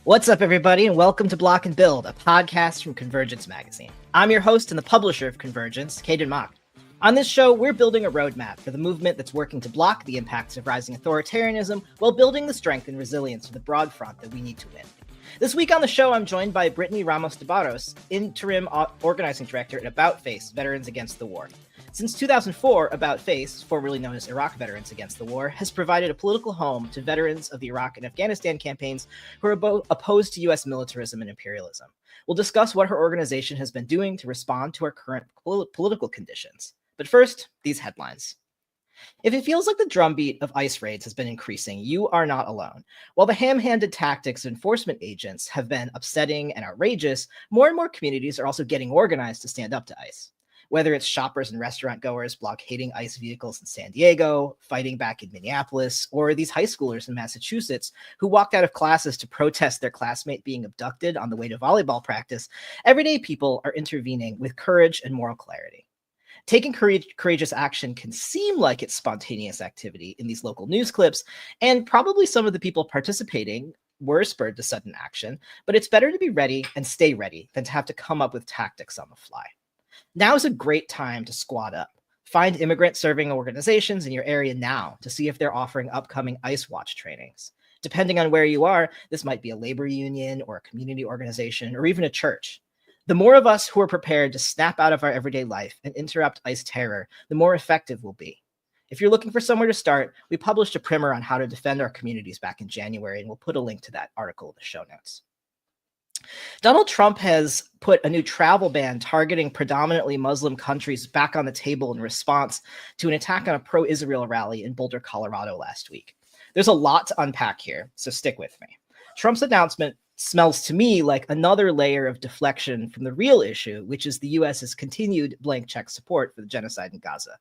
What's up, everybody, and welcome to Block and Build, a podcast from Convergence Magazine. I'm your host and the publisher of Convergence, Caden Mock. On this show, we're building a roadmap for the movement that's working to block the impacts of rising authoritarianism while building the strength and resilience for the broad front that we need to win. This week on the show, I'm joined by Brittany Ramos DeBarros, Interim Organizing Director at About Face, Veterans Against the War. Since 2004, About Face, formerly known as Iraq Veterans Against the War, has provided a political home to veterans of the Iraq and Afghanistan campaigns who are opposed to U.S. militarism and imperialism. We'll discuss what her organization has been doing to respond to our current political conditions. But first, these headlines. If it feels like the drumbeat of ICE raids has been increasing, you are not alone. While the ham-handed tactics of enforcement agents have been upsetting and outrageous, more and more communities are also getting organized to stand up to ICE. Whether it's shoppers and restaurant goers blockading ICE vehicles in San Diego, fighting back in Minneapolis, or these high schoolers in Massachusetts who walked out of classes to protest their classmate being abducted on the way to volleyball practice, everyday people are intervening with courage and moral clarity. Taking courageous action can seem like it's spontaneous activity in these local news clips, and probably some of the people participating were spurred to sudden action, but it's better to be ready and stay ready than to have to come up with tactics on the fly. Now is a great time to squad up. Find immigrant serving organizations in your area now to see if they're offering upcoming ICE Watch trainings. Depending on where you are, this might be a labor union or a community organization or even a church. The more of us who are prepared to snap out of our everyday life and interrupt ICE terror, the more effective we'll be. If you're looking for somewhere to start, we published a primer on how to defend our communities back in January, and we'll put a link to that article in the show notes. Donald Trump has put a new travel ban targeting predominantly Muslim countries back on the table in response to an attack on a pro-Israel rally in Boulder, Colorado last week. There's a lot to unpack here, so stick with me. Trump's announcement smells to me like another layer of deflection from the real issue, which is the US's continued blank check support for the genocide in Gaza.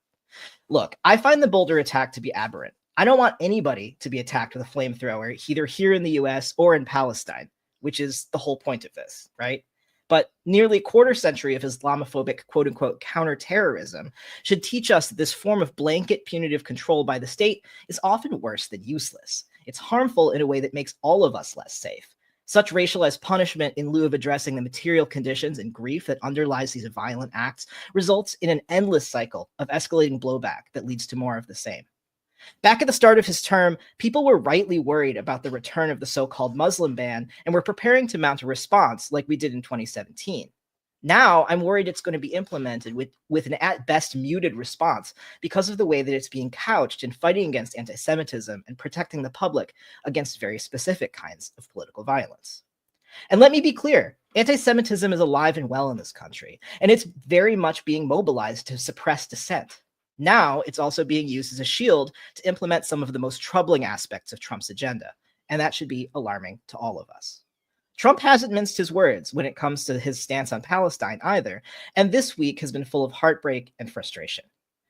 Look, I find the Boulder attack to be aberrant. I don't want anybody to be attacked with a flamethrower, either here in the US or in Palestine, which is the whole point of this, right? But nearly a quarter century of Islamophobic, quote unquote, counterterrorism should teach us that this form of blanket punitive control by the state is often worse than useless. It's harmful in a way that makes all of us less safe. Such racialized punishment in lieu of addressing the material conditions and grief that underlies these violent acts results in an endless cycle of escalating blowback that leads to more of the same. Back at the start of his term, people were rightly worried about the return of the so-called Muslim ban and were preparing to mount a response like we did in 2017. Now, I'm worried it's going to be implemented with an at best muted response because of the way that it's being couched in fighting against anti-Semitism and protecting the public against very specific kinds of political violence. And let me be clear, anti-Semitism is alive and well in this country, and it's very much being mobilized to suppress dissent. Now, it's also being used as a shield to implement some of the most troubling aspects of Trump's agenda, and that should be alarming to all of us. Trump hasn't minced his words when it comes to his stance on Palestine either, and this week has been full of heartbreak and frustration.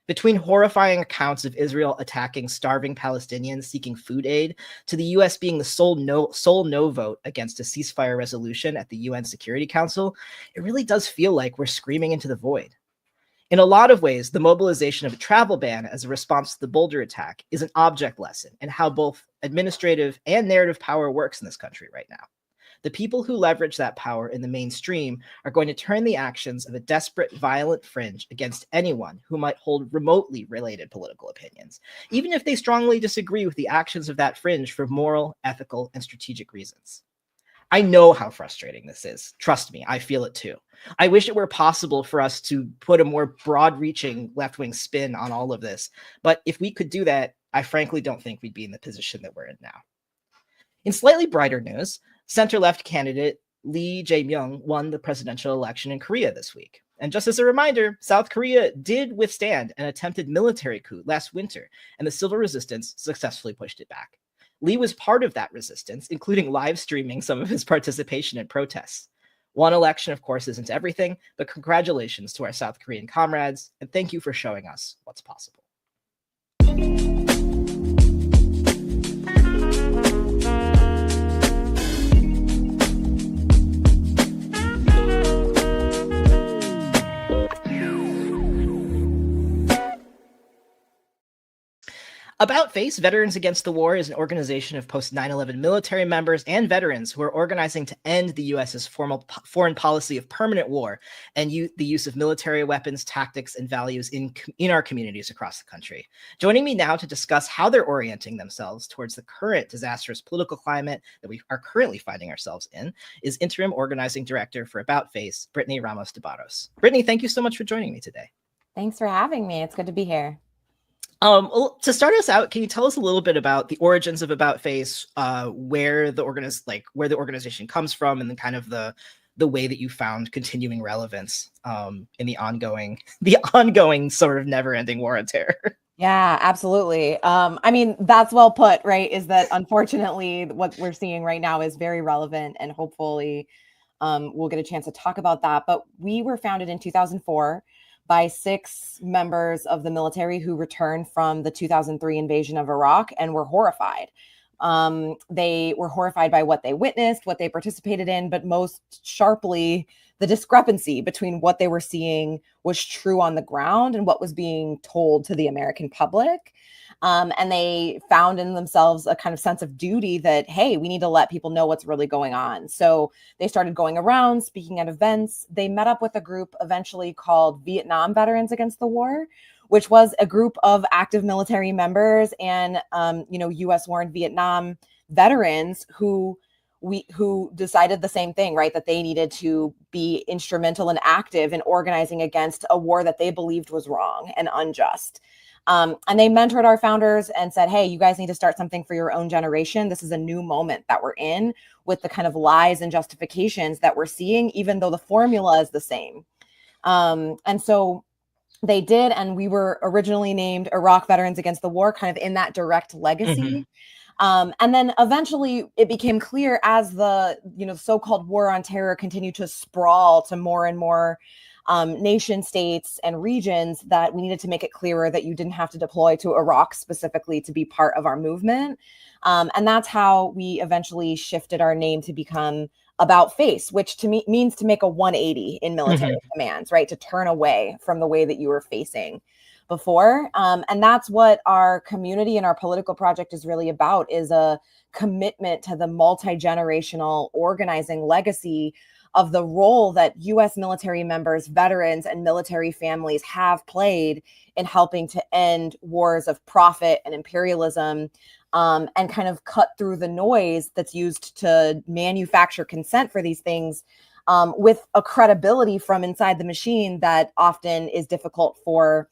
Between horrifying accounts of Israel attacking starving Palestinians seeking food aid to the U.S. being the sole no vote against a ceasefire resolution at the UN Security Council, it really does feel like we're screaming into the void. In a lot of ways, the mobilization of a travel ban as a response to the Boulder attack is an object lesson in how both administrative and narrative power works in this country right now. The people who leverage that power in the mainstream are going to turn the actions of a desperate, violent fringe against anyone who might hold remotely related political opinions, even if they strongly disagree with the actions of that fringe for moral, ethical, and strategic reasons. I know how frustrating this is. Trust me, I feel it too. I wish it were possible for us to put a more broad-reaching left-wing spin on all of this, but if we could do that, I frankly don't think we'd be in the position that we're in now. In slightly brighter news, center-left candidate Lee Jae-myung won the presidential election in Korea this week. And just as a reminder, South Korea did withstand an attempted military coup last winter, and the civil resistance successfully pushed it back. Lee was part of that resistance, including live streaming some of his participation in protests. One election, of course, isn't everything, but congratulations to our South Korean comrades, and thank you for showing us what's possible. About Face, Veterans Against the War is an organization of post 9/11 military members and veterans who are organizing to end the U.S.'s foreign policy of permanent war and the use of military weapons, tactics, and values in our communities across the country. Joining me now to discuss how they're orienting themselves towards the current disastrous political climate that we are currently finding ourselves in is Interim Organizing Director for About Face, Brittany Ramos DeBarros. Brittany, thank you so much for joining me today. Thanks for having me. It's good to be here. To start us out, can you tell us a little bit about the origins of About Face, where the organization comes from, and then kind of the way that you found continuing relevance in the ongoing sort of never-ending war on terror? Yeah, absolutely. I mean, that's well put, right? Is that unfortunately what we're seeing right now is very relevant, and hopefully we'll get a chance to talk about that. But we were founded in 2004 by 6 members of the military who returned from the 2003 invasion of Iraq and were horrified. They were horrified by what they witnessed, what they participated in, but most sharply, the discrepancy between what they were seeing was true on the ground and what was being told to the American public. And they found in themselves a kind of sense of duty that, hey, we need to let people know what's really going on. So they started going around, speaking at events. They met up with a group eventually called Vietnam Veterans Against the War, which was a group of active military members and, U.S. war in Vietnam veterans who decided the same thing, right? That they needed to be instrumental and active in organizing against a war that they believed was wrong and unjust. And they mentored our founders and said, hey, you guys need to start something for your own generation. This is a new moment that we're in with the kind of lies and justifications that we're seeing, even though the formula is the same. And so they did. And we were originally named Iraq Veterans Against the War, kind of in that direct legacy. And then eventually it became clear as the, so-called war on terror continued to sprawl to more and more nation states and regions that we needed to make it clearer that you didn't have to deploy to Iraq specifically to be part of our movement. And that's how we eventually shifted our name to become About Face, which to me means to make a 180 in military commands, right? To turn away from the way that you were facing before. And that's what our community and our political project is really about, is a commitment to the multi-generational organizing legacy of the role that U.S. military members, veterans, and military families have played in helping to end wars of profit and imperialism, and kind of cut through the noise that's used to manufacture consent for these things, with a credibility from inside the machine that often is difficult for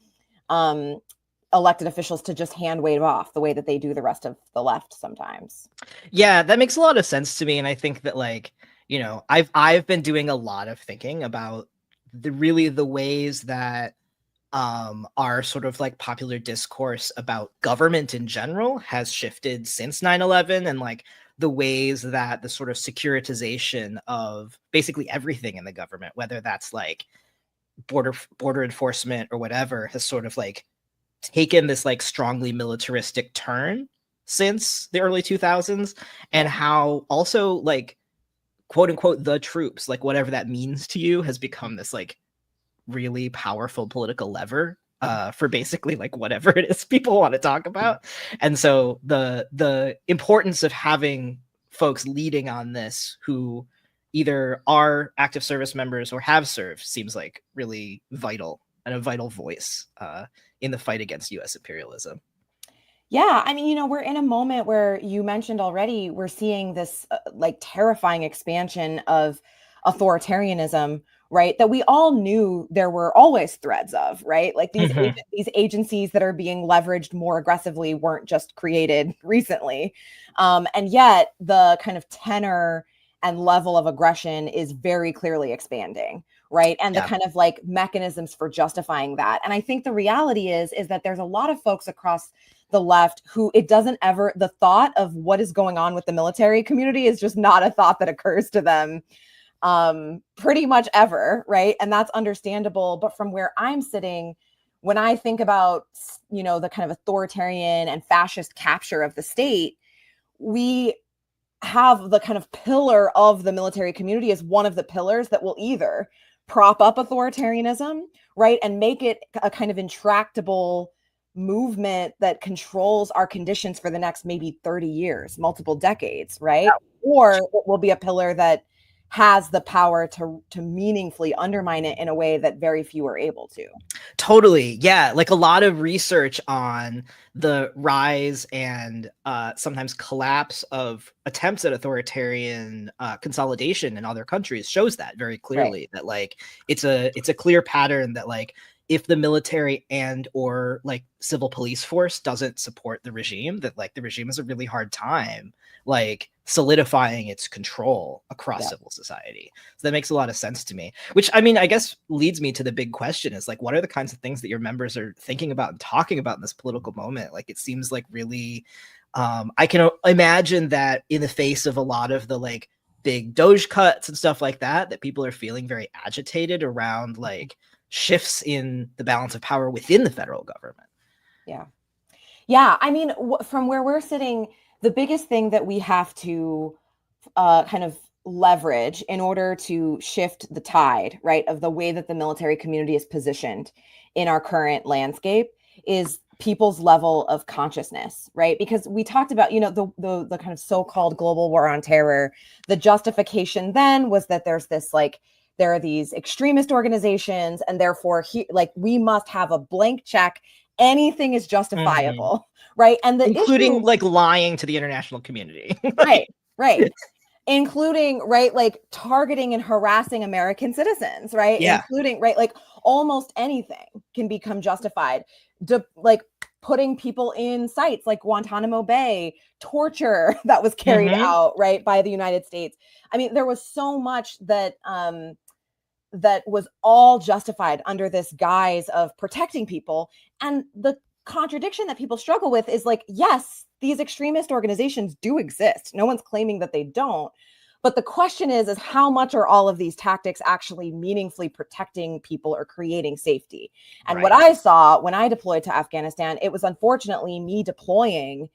elected officials to just hand wave off the way that they do the rest of the left sometimes. Yeah, that makes a lot of sense to me. And I think that I've been doing a lot of thinking about the ways that our sort of like popular discourse about government in general has shifted since 9/11, and the ways that the sort of securitization of basically everything in the government, whether that's border enforcement or whatever, has sort of taken this strongly militaristic turn since the early 2000s, and how also quote unquote the troops, whatever that means to you, has become this really powerful political lever for basically whatever it is people want to talk about. And so the importance of having folks leading on this who either are active service members or have served seems really vital, and a vital voice in the fight against U.S. imperialism. Yeah, I mean, we're in a moment where you mentioned already, we're seeing this terrifying expansion of authoritarianism, right? That we all knew there were always threads of, right? These agencies that are being leveraged more aggressively weren't just created recently. And yet the kind of tenor and level of aggression is very clearly expanding, right? And the kind of mechanisms for justifying that. And I think the reality is that there's a lot of folks across the left who the thought of what is going on with the military community is just not a thought that occurs to them pretty much ever, right? And that's understandable. But from where I'm sitting, when I think about, the kind of authoritarian and fascist capture of the state, we have the kind of pillar of the military community as one of the pillars that will either prop up authoritarianism, right, and make it a kind of intractable movement that controls our conditions for the next maybe 30 years, multiple decades, right? Or it will be a pillar that has the power to meaningfully undermine it in a way that very few are able to. Totally. Yeah. Like a lot of research on the rise and sometimes collapse of attempts at authoritarian consolidation in other countries shows that very clearly, that like it's a clear pattern that like if the military and or like civil police force doesn't support the regime, that like the regime has a really hard time like solidifying its control across civil society. So that makes a lot of sense to me, which I mean, I guess leads me to the big question is like, what are the kinds of things that your members are thinking about and talking about in this political moment? Like, it seems like really, I can imagine that in the face of a lot of the like big Doge cuts and stuff like that, that people are feeling very agitated around like shifts in the balance of power within the federal government. Yeah. I mean, from where we're sitting, the biggest thing that we have to kind of leverage in order to shift the tide, right, of the way that the military community is positioned in our current landscape is people's level of consciousness, right? Because we talked about, you know, the kind of so-called global war on terror. The justification then was that there's this like, there are these extremist organizations, and therefore like we must have a blank check. Anything is justifiable, right? And the including issue, like lying to the international community. right. Including, right, like targeting and harassing American citizens, right? Yeah. Including, right, like almost anything can become justified. Like putting people in sites like Guantanamo Bay, torture that was carried out, right, by the United States. I mean, there was so much that that was all justified under this guise of protecting people. And the contradiction that people struggle with is like, yes, these extremist organizations do exist. No one's claiming that they don't. But the question is how much are all of these tactics actually meaningfully protecting people or creating safety? And what I saw when I deployed to Afghanistan, it was unfortunately me deploying.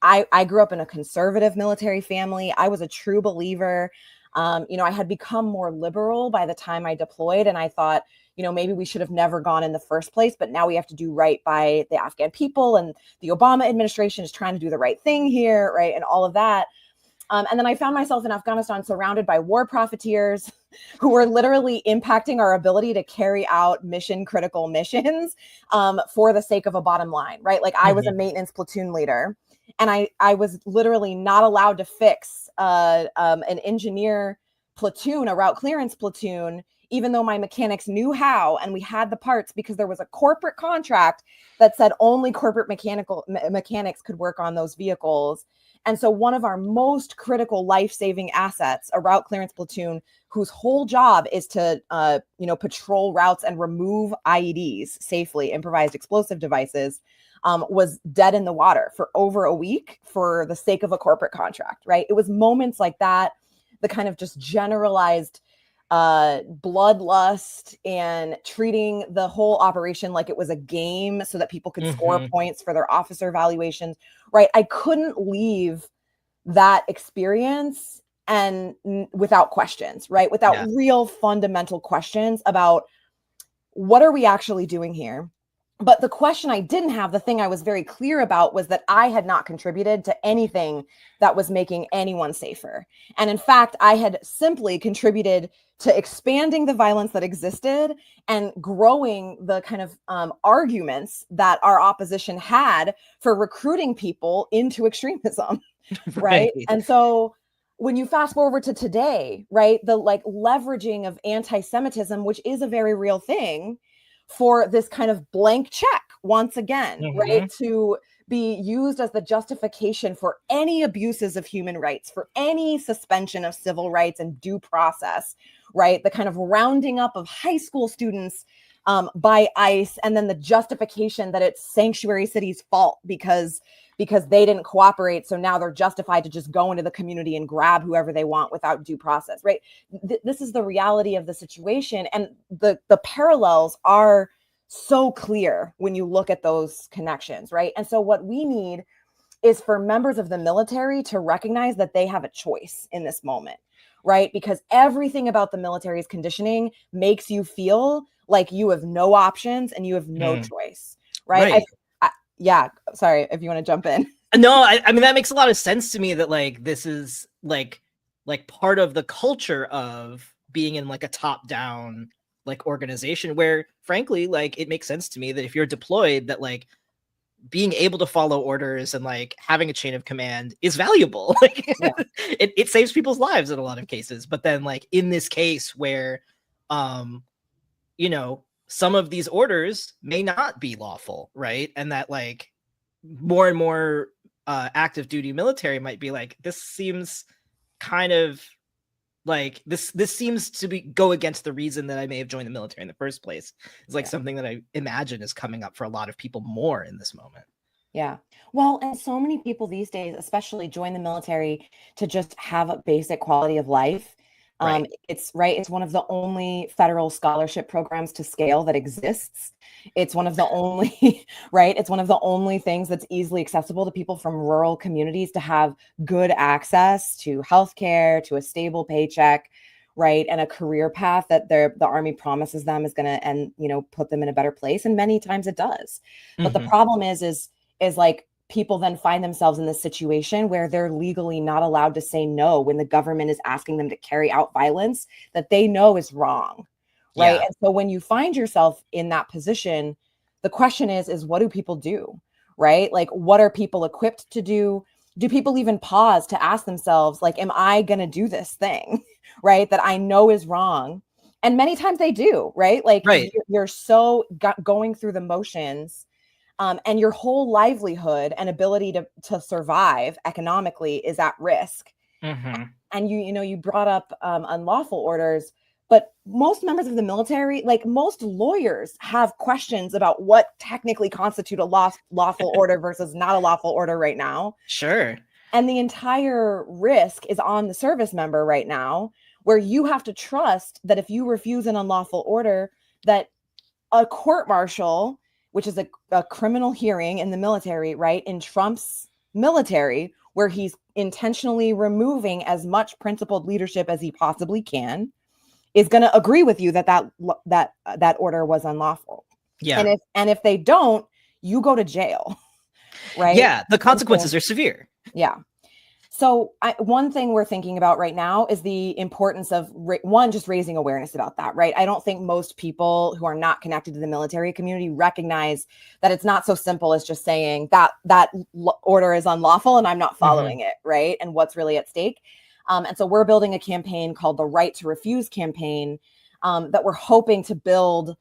I grew up in a conservative military family. I was a true believer. You know, I had become more liberal by the time I deployed, and I thought, you know, maybe we should have never gone in the first place, but now we have to do right by the Afghan people, and the Obama administration is trying to do the right thing here, right, and all of that. And then I found myself in Afghanistan surrounded by war profiteers who were literally impacting our ability to carry out mission critical missions for the sake of a bottom line, right? Like I was a maintenance platoon leader, and I was literally not allowed to fix an engineer platoon, a route clearance platoon, even though my mechanics knew how, and we had the parts, because there was a corporate contract that said only corporate mechanics could work on those vehicles. And so one of our most critical life-saving assets, a route clearance platoon, whose whole job is to, patrol routes and remove IEDs safely, improvised explosive devices, was dead in the water for over a week for the sake of a corporate contract, right? It was moments like that, the kind of just generalized bloodlust and treating the whole operation like it was a game so that people could score points for their officer evaluations, right? I couldn't leave that experience and without questions, right? Without real fundamental questions about what are we actually doing here? But the question I didn't have, the thing I was very clear about, was that I had not contributed to anything that was making anyone safer. And in fact, I had simply contributed to expanding the violence that existed and growing the kind of arguments that our opposition had for recruiting people into extremism, right? And so when you fast forward to today, right, the like leveraging of anti-Semitism, which is a very real thing, for this kind of blank check once again, right, to be used as the justification for any abuses of human rights, for any suspension of civil rights and due process, right? The kind of rounding up of high school students by ICE, and then the justification that it's sanctuary cities' fault because they didn't cooperate, so now they're justified to just go into the community and grab whoever they want without due process, right? This is the reality of the situation, and the parallels are so clear when you look at those connections, right? And so what we need is for members of the military to recognize that they have a choice in this moment, right? Because everything about the military's conditioning makes you feel like you have no options and you have no choice, right? yeah, sorry if you want to jump in. No, I mean, that makes a lot of sense to me, that like this is like part of the culture of being in like a top down like organization, where frankly, like it makes sense to me that if you're deployed, that like being able to follow orders and like having a chain of command is valuable. Like Yeah. it saves people's lives in a lot of cases. But then like in this case where you know, some of these orders may not be lawful, right? And that like more and more active duty military might be like, this seems kind of like this seems to be go against the reason that I may have joined the military in the first place. It's like something that I imagine is coming up for a lot of people more in this moment. Yeah. Well, and so many people these days, especially, join the military to just have a basic quality of life. Right. It's one of the only federal scholarship programs to scale that exists. It's one of the only, right? It's one of the only things that's easily accessible to people from rural communities to have good access to healthcare, to a stable paycheck, right? And a career path that the Army promises them is going to, and, you know, put them in a better place. And many times it does. But the problem is like people then find themselves in this situation where they're legally not allowed to say no when the government is asking them to carry out violence that they know is wrong, right? Yeah. And so when you find yourself in that position, the question is what do people do, right? Like, what are people equipped to do? Do people even pause to ask themselves, like, am I going to do this thing, right, that I know is wrong? And many times they do, right? Like, Right. you're so going through the motions, and your whole livelihood and ability to survive economically is at risk. And you brought up unlawful orders, but most members of the military, like most lawyers, have questions about what technically constitute a lawful order versus not a lawful order right now. Sure. And the entire risk is on the service member right now, where you have to trust that if you refuse an unlawful order, that a court martial, which is a criminal hearing in the military, right, in Trump's military, where he's intentionally removing as much principled leadership as he possibly can, is going to agree with you that order was unlawful. Yeah. And if they don't, you go to jail, right? Yeah, the consequences are severe. Yeah. So one thing we're thinking about right now is the importance of just raising awareness about that, right? I don't think most people who are not connected to the military community recognize that it's not so simple as just saying that order is unlawful and I'm not following it, right? And what's really at stake. And so we're building a campaign called the Right to Refuse campaign that we're hoping to build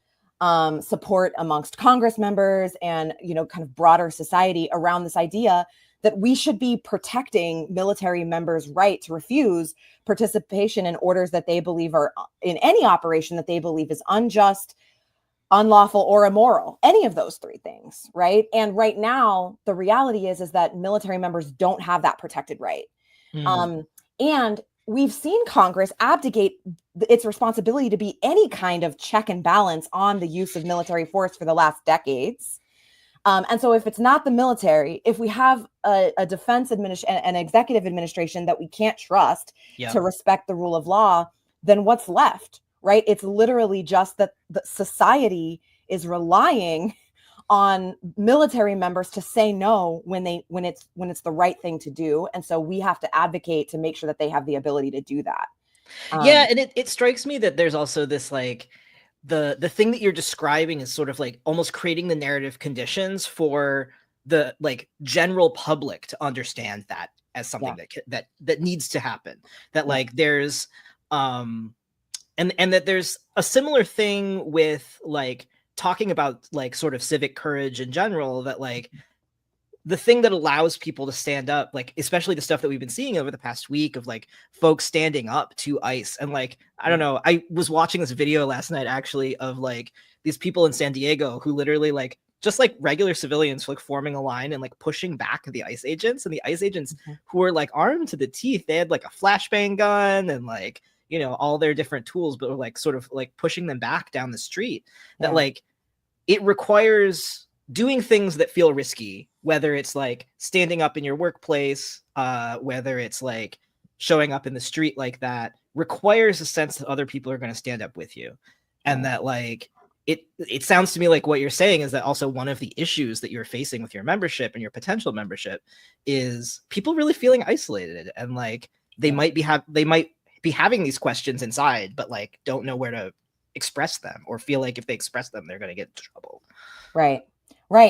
support amongst Congress members and, kind of broader society around this idea that we should be protecting military members' right to refuse participation in orders that they believe are in any operation that they believe is unjust, unlawful, or immoral, any of those three things, right? And right now, the reality is that military members don't have that protected right. And we've seen Congress abdicate its responsibility to be any kind of check and balance on the use of military force for the last decades. And so if it's not the military, if we have a defense an executive administration that we can't trust to respect the rule of law, then what's left, right? It's literally just that the society is relying on military members to say no when it's the right thing to do. And so we have to advocate to make sure that they have the ability to do that. Yeah, and it strikes me that there's also this like the thing that you're describing is sort of like almost creating the narrative conditions for the like general public to understand that as something that needs to happen, that like there's and that there's a similar thing with like talking about like sort of civic courage in general, that like the thing that allows people to stand up, like especially the stuff that we've been seeing over the past week of like folks standing up to ICE. And like, I don't know, I was watching this video last night actually of like these people in San Diego who literally like just like regular civilians like forming a line and like pushing back the ICE agents, and the ICE agents who were like armed to the teeth. They had like a flashbang gun and like, all their different tools, but were like sort of like pushing them back down the street. That like it requires doing things that feel risky, whether it's like standing up in your workplace, whether it's like showing up in the street like that, requires a sense that other people are going to stand up with you. And that like it sounds to me like what you're saying is that also one of the issues that you're facing with your membership and your potential membership is people really feeling isolated, and like they might be having these questions inside, but like don't know where to express them, or feel like if they express them, they're going to get into trouble. Right.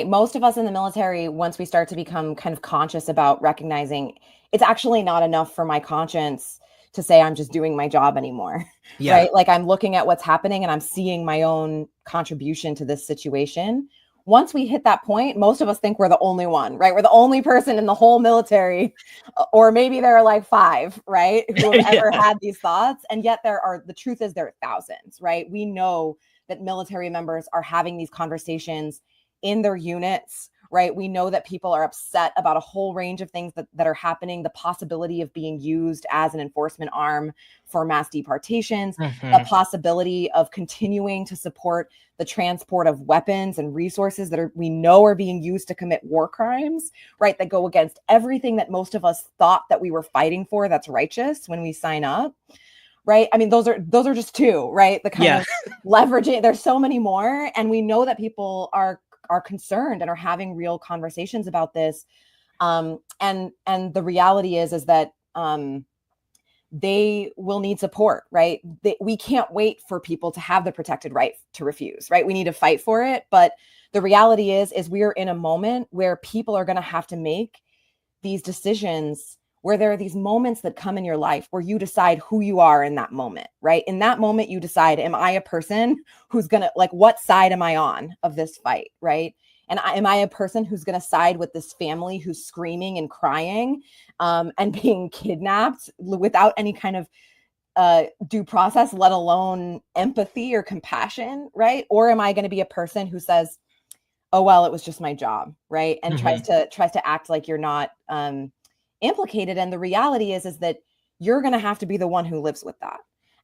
Most of us in the military, once we start to become kind of conscious about recognizing it's actually not enough for my conscience to say I'm just doing my job anymore, right? Like I'm looking at what's happening and I'm seeing my own contribution to this situation. Once we hit that point, most of us think we're the only one, right? We're the only person in the whole military, or maybe there are like 5, right, who have ever had these thoughts. And yet the truth is there are thousands, right? We know that military members are having these conversations in their units, right? We know that people are upset about a whole range of things that are happening, the possibility of being used as an enforcement arm for mass deportations, the possibility of continuing to support the transport of weapons and resources that we know are being used to commit war crimes, right? That go against everything that most of us thought that we were fighting for that's righteous when we sign up. Right. I mean, those are just 2, right? The kind of leveraging, there's so many more. And we know that people are concerned and are having real conversations about this. And the reality is that they will need support, right? We can't wait for people to have the protected right to refuse, right? We need to fight for it. But the reality is we are in a moment where people are going to have to make these decisions, where there are these moments that come in your life where you decide who you are in that moment, right? In that moment, you decide, am I a person who's going to, like, what side am I on of this fight, right? And am I a person who's going to side with this family who's screaming and crying and being kidnapped without any kind of due process, let alone empathy or compassion, right? Or am I going to be a person who says, oh, well, it was just my job, right? And tries to act like you're not implicated. And the reality is that you're going to have to be the one who lives with that.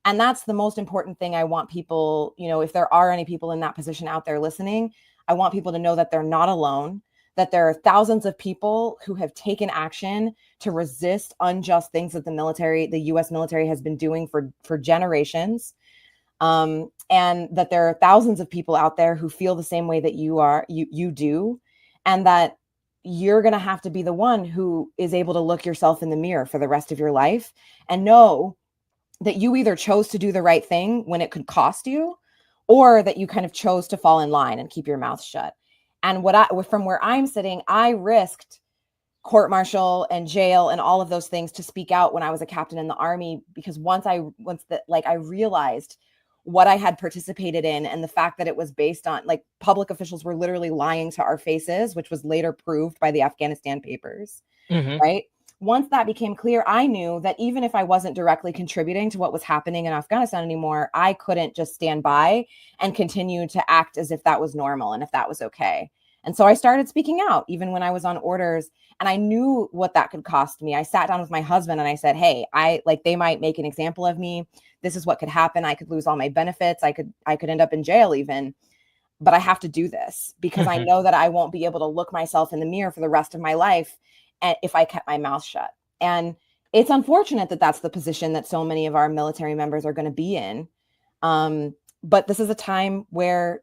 And that's the most important thing I want people, if there are any people in that position out there listening, I want people to know that they're not alone, that there are thousands of people who have taken action to resist unjust things that the US military has been doing for generations. And that there are thousands of people out there who feel the same way that you do. And that you're going to have to be the one who is able to look yourself in the mirror for the rest of your life and know that you either chose to do the right thing when it could cost you, or that you kind of chose to fall in line and keep your mouth shut. And from where I'm sitting, I risked court-martial and jail and all of those things to speak out when I was a captain in the Army, because once I realized what I had participated in and the fact that it was based on, like, public officials were literally lying to our faces, which was later proved by the Afghanistan papers, right? Once that became clear, I knew that even if I wasn't directly contributing to what was happening in Afghanistan anymore, I couldn't just stand by and continue to act as if that was normal and if that was okay. And so I started speaking out even when I was on orders, and I knew what that could cost me. I sat down with my husband and I said, hey, they might make an example of me. This is what could happen. I could lose all my benefits. I could end up in jail even, but I have to do this because I know that I won't be able to look myself in the mirror for the rest of my life if I kept my mouth shut. And it's unfortunate that that's the position that so many of our military members are going to be in. But this is a time where,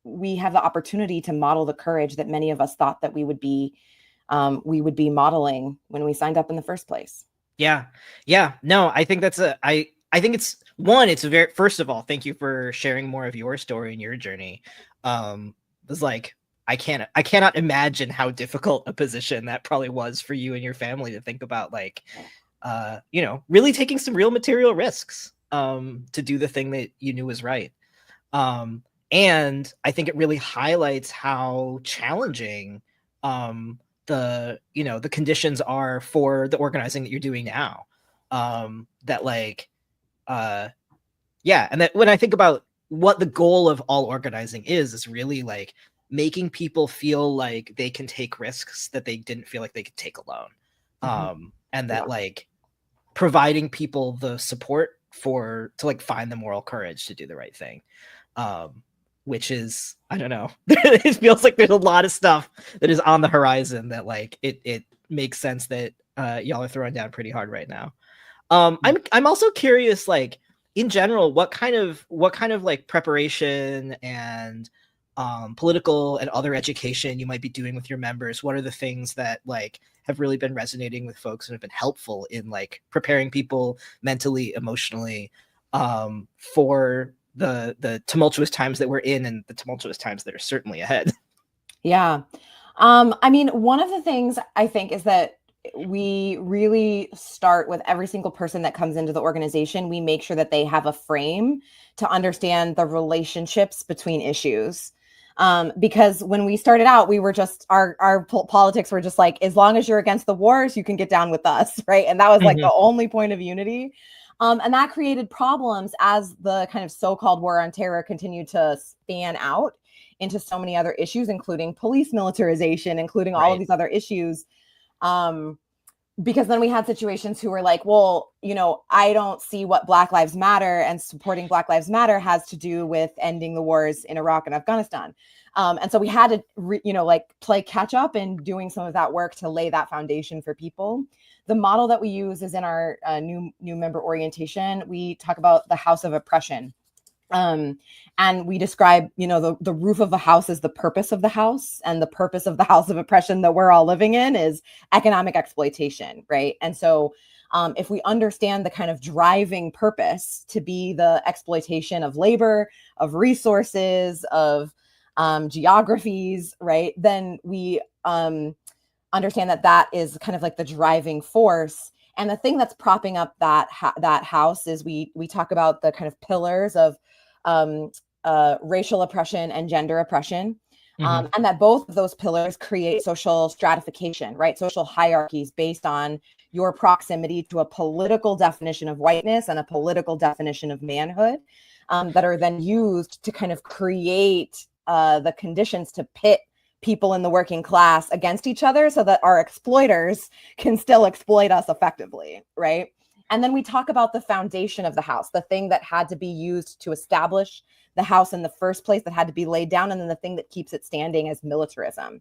we have the opportunity to model the courage that many of us thought that we would be modeling when we signed up in the first place. Yeah. No, I think I think it's first of all, thank you for sharing more of your story and your journey. It's like, I cannot imagine how difficult a position that probably was for you and your family to think about, like, really taking some real material risks to do the thing that you knew was right. And I think it really highlights how challenging the conditions are for the organizing that you're doing now. And that when I think about what the goal of all organizing is really like making people feel like they can take risks that they didn't feel like they could take alone. And that like providing people the support to like find the moral courage to do the right thing. Which is, I don't know, it feels like there's a lot of stuff that is on the horizon that like it makes sense that y'all are throwing down pretty hard right now. I'm also curious, like, in general, what kind of like preparation and political and other education you might be doing with your members? What are the things that like have really been resonating with folks and have been helpful in like preparing people mentally, emotionally, for the tumultuous times that we're in and the tumultuous times that are certainly ahead? Yeah. I mean, one of the things I think is that we really start with every single person that comes into the organization. We make sure that they have a frame to understand the relationships between issues. Because when we started out, we were just, our politics were just like, as long as you're against the wars, you can get down with us, right? And that was like the only point of unity. And that created problems as the kind of so-called war on terror continued to span out into so many other issues, including police militarization, including all of these other issues. Because then we had situations who were like, well, you know, I don't see what Black Lives Matter and supporting Black Lives Matter has to do with ending the wars in Iraq and Afghanistan. And so we had to, play catch up in doing some of that work to lay that foundation for people. The model that we use is in our new member orientation. We talk about the house of oppression. And we describe, the roof of a house is the purpose of the house, and the purpose of the house of oppression that we're all living in is economic exploitation, right? And so if we understand the kind of driving purpose to be the exploitation of labor, of resources, of geographies, right, then we understand that is kind of like the driving force. And the thing that's propping up that house is we talk about the kind of pillars of racial oppression and gender oppression, and that both of those pillars create social stratification, right? Social hierarchies based on your proximity to a political definition of whiteness and a political definition of manhood, that are then used to kind of create the conditions to pit people in the working class against each other so that our exploiters can still exploit us effectively, right? And then we talk about the foundation of the house, the thing that had to be used to establish the house in the first place, that had to be laid down, and then the thing that keeps it standing as militarism.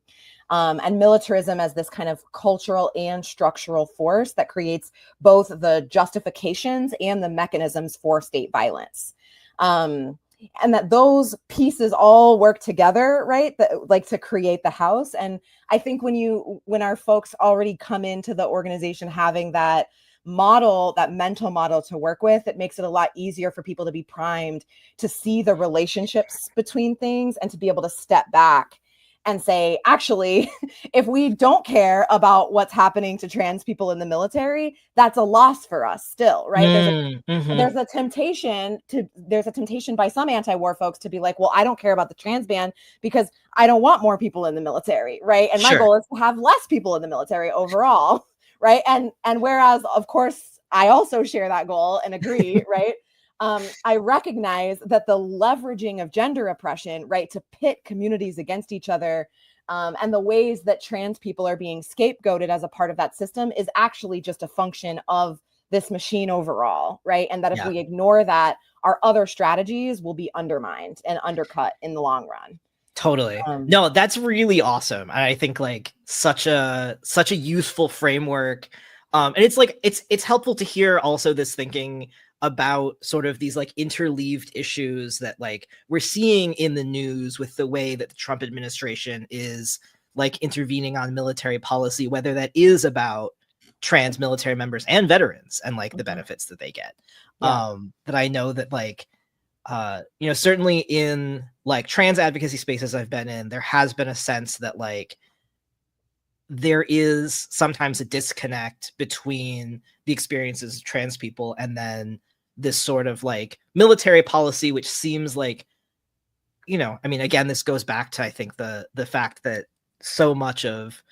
And militarism as this kind of cultural and structural force that creates both the justifications and the mechanisms for state violence. And that those pieces all work together, right? That, like, to create the house. And I think when our folks already come into the organization having that model, that mental model to work with, it makes it a lot easier for people to be primed to see the relationships between things and to be able to step back and say, actually, if we don't care about what's happening to trans people in the military, that's a loss for us still, right? There's a temptation by some anti-war folks to be like, well, I don't care about the trans ban because I don't want more people in the military, right? And my goal is to have less people in the military overall, right? And whereas, of course, I also share that goal and agree, right? I recognize that the leveraging of gender oppression, right, to pit communities against each other, and the ways that trans people are being scapegoated as a part of that system is actually just a function of this machine overall, right? And that if we ignore that, our other strategies will be undermined and undercut in the long run. Totally. No, that's really awesome. And I think like such a useful framework. And it's like, it's helpful to hear also this thinking about sort of these like interleaved issues that like we're seeing in the news with the way that the Trump administration is like intervening on military policy, whether that is about trans military members and veterans and like the benefits that they get. That I know that like, certainly in like trans advocacy spaces I've been in, there has been a sense that like there is sometimes a disconnect between the experiences of trans people and then this sort of like military policy, which seems like, I mean, again, this goes back to, I think the fact that so much of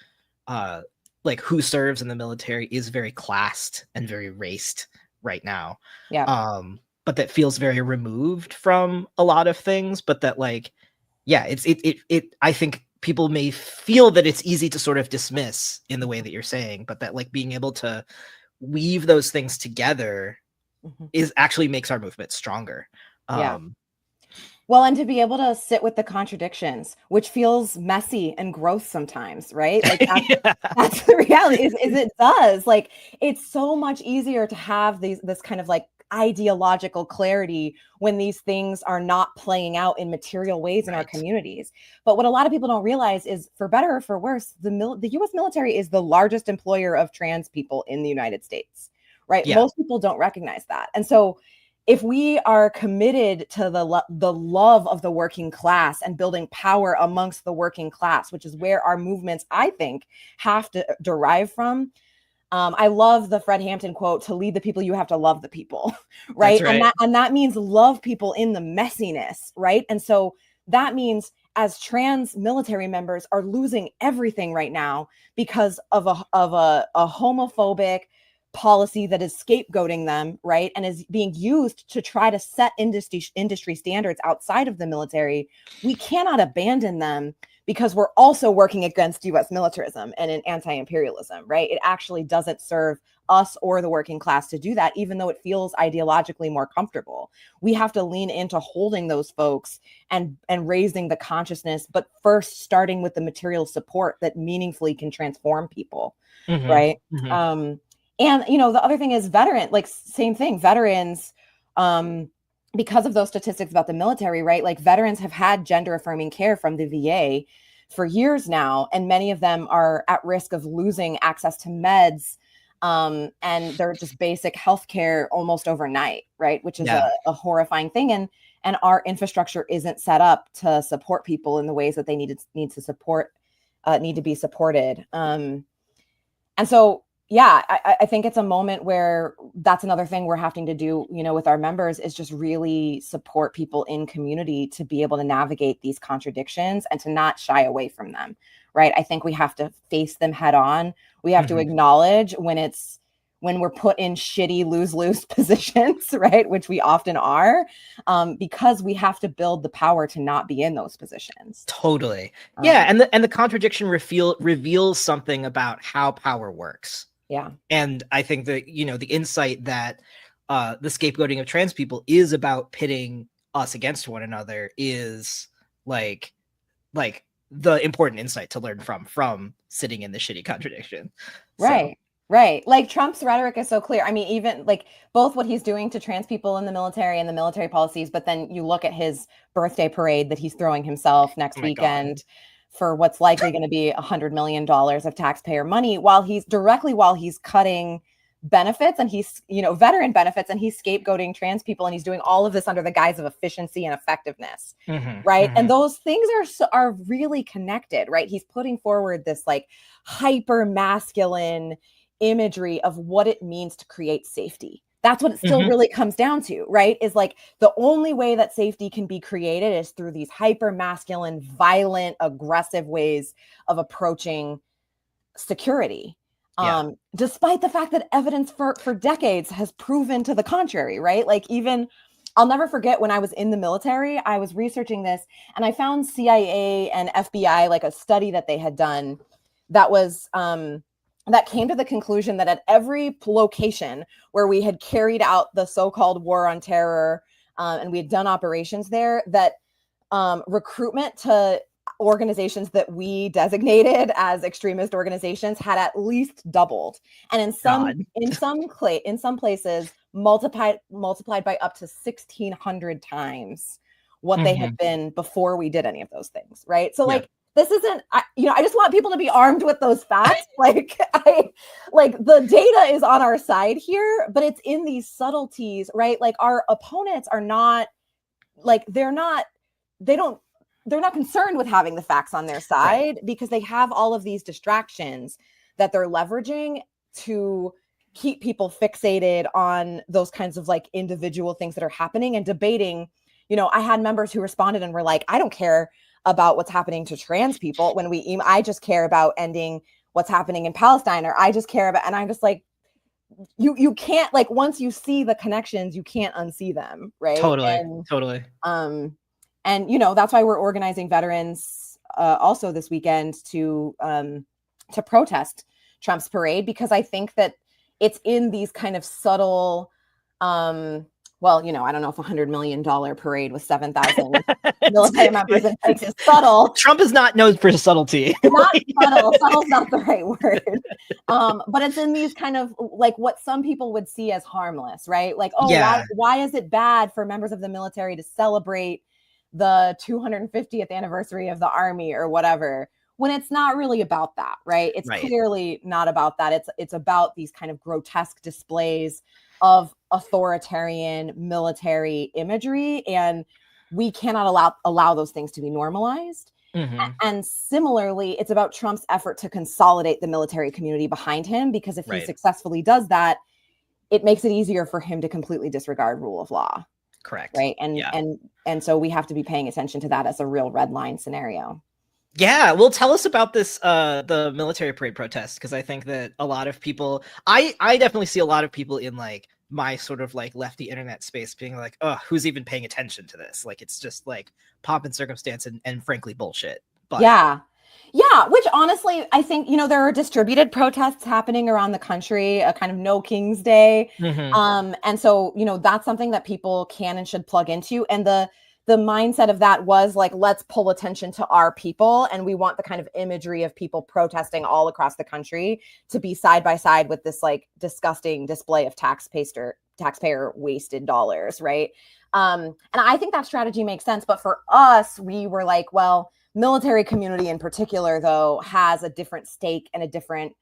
like who serves in the military is very classed and very raced right now. But that feels very removed from a lot of things, but that like, I think people may feel that it's easy to sort of dismiss in the way that you're saying, but that like being able to weave those things together is actually makes our movement stronger. Well, and to be able to sit with the contradictions, which feels messy and gross sometimes, right? Like that's the reality is it does. Like, it's so much easier to have this kind of like ideological clarity when these things are not playing out in material ways in our communities. But what a lot of people don't realize is, for better or for worse, the U.S. military is the largest employer of trans people in the United States, right? Yeah. Most people don't recognize that. And so if we are committed to the love of the working class and building power amongst the working class, which is where our movements, I think, have to derive from. I love the Fred Hampton quote, "To lead the people, you have to love the people," right? That's right. And that means love people in the messiness, right? And so that means, as trans military members are losing everything right now because of a homophobic policy that is scapegoating them, right, and is being used to try to set industry standards outside of the military, we cannot abandon them because we're also working against U.S. militarism and an anti-imperialism, right? It actually doesn't serve us or the working class to do that, even though it feels ideologically more comfortable. We have to lean into holding those folks and raising the consciousness, but first starting with the material support that meaningfully can transform people, right? And, you know, the other thing is same thing, veterans, because of those statistics about the military, right? Like, veterans have had gender affirming care from the VA for years now, and many of them are at risk of losing access to meds, and they're just basic healthcare almost overnight, right? Which is a horrifying thing. And our infrastructure isn't set up to support people in the ways that they need to be supported. And so, yeah, I think it's a moment where that's another thing we're having to do, you know, with our members, is just really support people in community to be able to navigate these contradictions and to not shy away from them, right? I think we have to face them head on. We have to acknowledge when we're put in shitty lose-lose positions, right? Which we often are, because we have to build the power to not be in those positions. Totally. Yeah. And the contradiction reveals something about how power works. Yeah. And I think that, you know, the insight that the scapegoating of trans people is about pitting us against one another is like the important insight to learn from sitting in the shitty contradiction. Right. Right. Like, Trump's rhetoric is so clear. I mean, even like both what he's doing to trans people in the military and the military policies, but then you look at his birthday parade that he's throwing himself next weekend for what's likely going to be $100 million of taxpayer money, while he's cutting benefits, and he's, you know, veteran benefits, and he's scapegoating trans people, and he's doing all of this under the guise of efficiency and effectiveness, right? And those things are really connected, right? He's putting forward this like hyper masculine imagery of what it means to create safety. That's what it still really comes down to, right? Is like, the only way that safety can be created is through these hyper masculine, violent, aggressive ways of approaching security. Despite the fact that evidence for decades has proven to the contrary, right? Like, even, I'll never forget when I was in the military, I was researching this, and I found CIA and FBI, like a study that they had done that was, that came to the conclusion that at every location where we had carried out the so-called war on terror, and we had done operations there, that recruitment to organizations that we designated as extremist organizations had at least doubled, and in some places multiplied by up to 1,600 times what they had been before we did any of those things, right? So this isn't, I just want people to be armed with those facts. The data is on our side here, but it's in these subtleties, right? Like, our opponents are not, like, they're not concerned with having the facts on their side, because they have all of these distractions that they're leveraging to keep people fixated on those kinds of like individual things that are happening and debating. You know, I had members who responded and were like, I don't care about what's happening to trans people I just care about ending what's happening in Palestine, or I just care about, and I'm just like, you can't, like, once you see the connections, you can't unsee them, right? Totally. And you know, that's why we're organizing veterans also this weekend to protest Trump's parade, because I think that it's in these kind of subtle well, I don't know if $100 million parade with 7,000 military members in place is subtle. Trump is not known for subtlety. Not subtle. Subtle's not the right word. But it's in these kind of like what some people would see as harmless, right? Like, why is it bad for members of the military to celebrate the 250th anniversary of the Army or whatever, when it's not really about that, right? It's clearly not about that. It's about these kind of grotesque displays of authoritarian military imagery, and we cannot allow those things to be normalized. And similarly, it's about Trump's effort to consolidate the military community behind him, because if he successfully does that, it makes it easier for him to completely disregard rule of law. Correct. Right. And so we have to be paying attention to that as a real red line scenario. Yeah, well, tell us about this, the military parade protest, because I think that a lot of people, I definitely see a lot of people in like my sort of like lefty internet space being like, oh, who's even paying attention to this? Like, it's just like pomp and circumstance and frankly bullshit. But yeah, which honestly, I think, there are distributed protests happening around the country, a kind of No King's Day. And so, that's something that people can and should plug into. And the mindset of that was like, let's pull attention to our people. And we want the kind of imagery of people protesting all across the country to be side by side with this like disgusting display of taxpayer wasted dollars. Right. And I think that strategy makes sense. But for us, we were like, well, military community in particular, though, has a different stake and a different,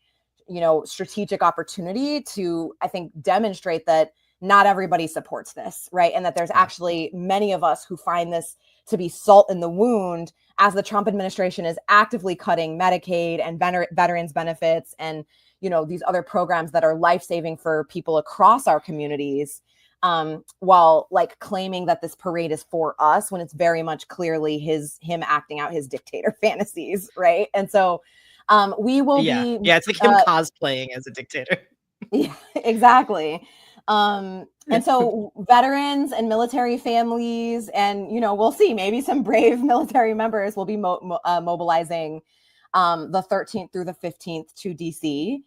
strategic opportunity to, I think, demonstrate that not everybody supports this, right? And that there's actually many of us who find this to be salt in the wound as the Trump administration is actively cutting Medicaid and veterans benefits and, these other programs that are life-saving for people across our communities, while like claiming that this parade is for us when it's very much clearly him acting out his dictator fantasies, right? And so we will be... Yeah, it's like him cosplaying as a dictator. Yeah, exactly. And so veterans and military families and, we'll see, maybe some brave military members will be mobilizing the 13th through the 15th to DC.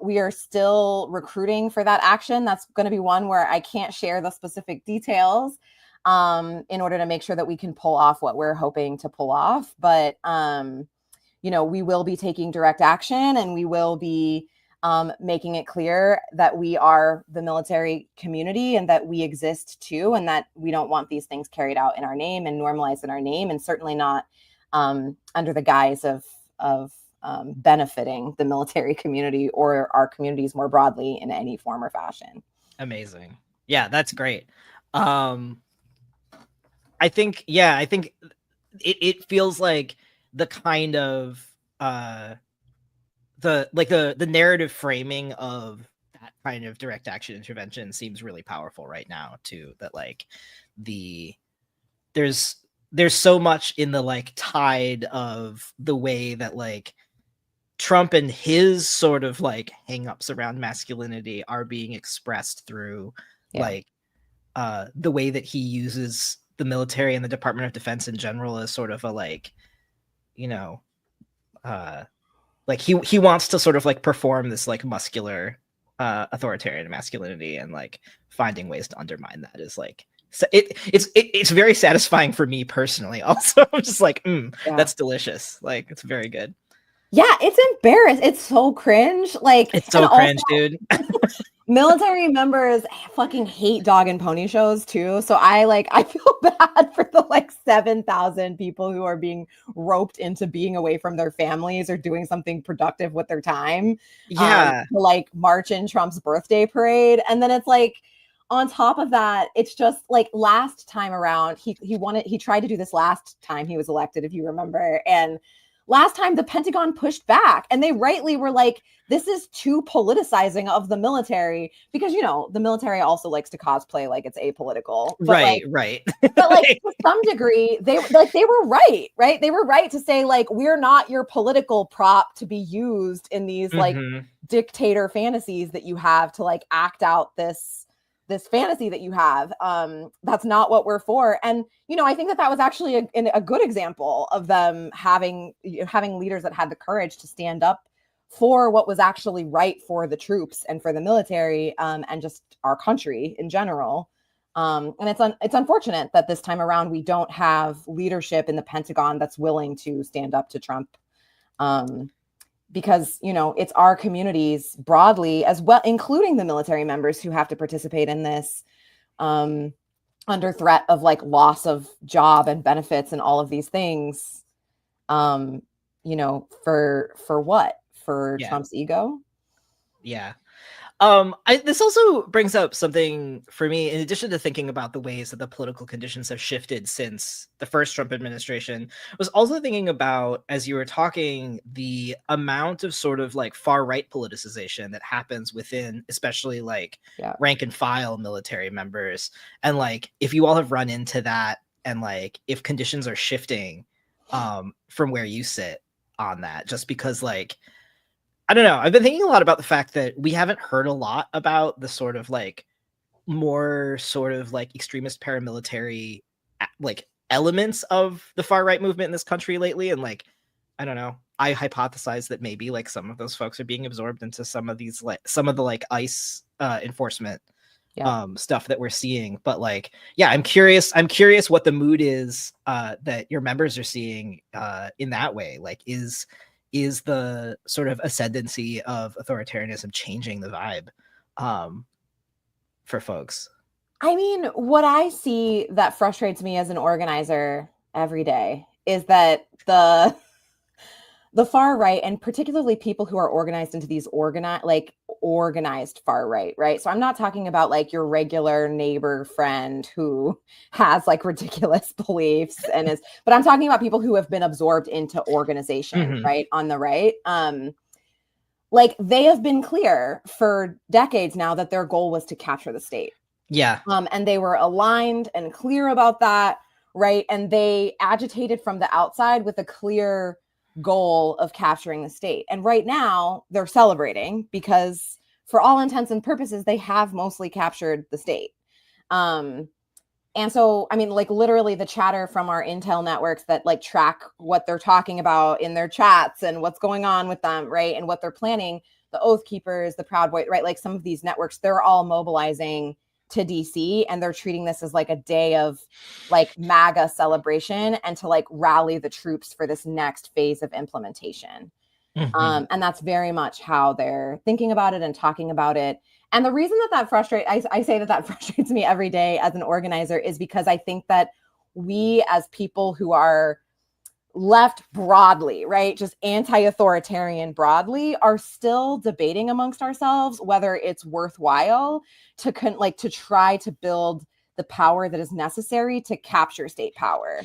We are still recruiting for that action. That's going to be one where I can't share the specific details in order to make sure that we can pull off what we're hoping to pull off. But, we will be taking direct action, and we will be making it clear that we are the military community and that we exist too, and that we don't want these things carried out in our name and normalized in our name, and certainly not under the guise of benefiting the military community or our communities more broadly in any form or fashion. Amazing. Yeah, that's great. I think it feels like the kind of the narrative framing of that kind of direct action intervention seems really powerful right now too, that like there's so much in the like tide of the way that like Trump and his sort of like hangups around masculinity are being expressed through like the way that he uses the military and the Department of Defense in general as sort of a like, like he wants to sort of like perform this like muscular authoritarian masculinity, and like finding ways to undermine that is like it's very satisfying for me personally. Also, I'm just like, that's delicious. Like, it's very good. Yeah, it's embarrassing. It's so cringe. Like, it's so cringe, dude. Military members fucking hate dog and pony shows too. So I feel bad for the like 7,000 people who are being roped into being away from their families or doing something productive with their time. Yeah. To like march in Trump's birthday parade. And then it's like, on top of that, it's just like last time around, he tried to do this last time he was elected, if you remember. And last time the Pentagon pushed back, and they rightly were like, this is too politicizing of the military, because, the military also likes to cosplay like it's apolitical. But right. But like to some degree, they were right? They were right to say like, we're not your political prop to be used in these like dictator fantasies that you have to like act out this fantasy that you have. That's not what we're for. And, I think that was actually a good example of them having leaders that had the courage to stand up for what was actually right for the troops and for the military, and just our country in general. And it's unfortunate that this time around we don't have leadership in the Pentagon that's willing to stand up to Trump, because it's our communities broadly as well, including the military members who have to participate in this, under threat of like loss of job and benefits and all of these things. For what? For Trump's ego? Yeah. This also brings up something for me, in addition to thinking about the ways that the political conditions have shifted since the first Trump administration, was also thinking about, as you were talking, the amount of sort of like far right politicization that happens within, especially like rank and file military members. And like, if you all have run into that, and like, if conditions are shifting from where you sit on that, just because like, I don't know. I've been thinking a lot about the fact that we haven't heard a lot about the sort of like more sort of like extremist paramilitary like elements of the far right movement in this country lately. And like, I don't know. I hypothesize that maybe like some of those folks are being absorbed into some of these like some of the like ICE enforcement stuff that we're seeing. But like, yeah, I'm curious what the mood is that your members are seeing in that way. Like, is the sort of ascendancy of authoritarianism changing the vibe for folks? I mean, what I see that frustrates me as an organizer every day is that the far right, and particularly people who are organized into these organized far right, right? So I'm not talking about like your regular neighbor friend who has like ridiculous beliefs but I'm talking about people who have been absorbed into organization, right? On the right. Like they have been clear for decades now that their goal was to capture the state. Yeah. And they were aligned and clear about that, right? And they agitated from the outside with a clear goal of capturing the state. And right now they're celebrating because for all intents and purposes, they have mostly captured the state. And so, I mean, like literally the chatter from our intel networks that like track what they're talking about in their chats and what's going on with them, right? And what they're planning, the Oath Keepers, the Proud Boys, right? Like some of these networks, they're all mobilizing to DC, and they're treating this as like a day of like MAGA celebration and to like rally the troops for this next phase of implementation. And that's very much how they're thinking about it and talking about it. And the reason that frustrates, I say that frustrates me every day as an organizer is because I think that we as people who are left broadly, right, just anti-authoritarian broadly, are still debating amongst ourselves whether it's worthwhile to try to build the power that is necessary to capture state power.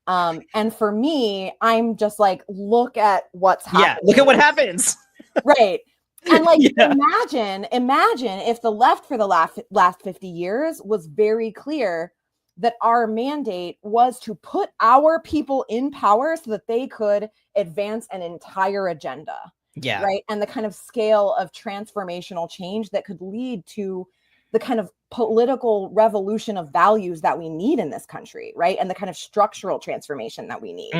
And for me, I'm just like, look at what's happening. Yeah, look at what happens. Right. And like, imagine if the left for the last 50 years was very clear that our mandate was to put our people in power so that they could advance an entire agenda. Yeah. Right. And the kind of scale of transformational change that could lead to the kind of political revolution of values that we need in this country. Right. And the kind of structural transformation that we need.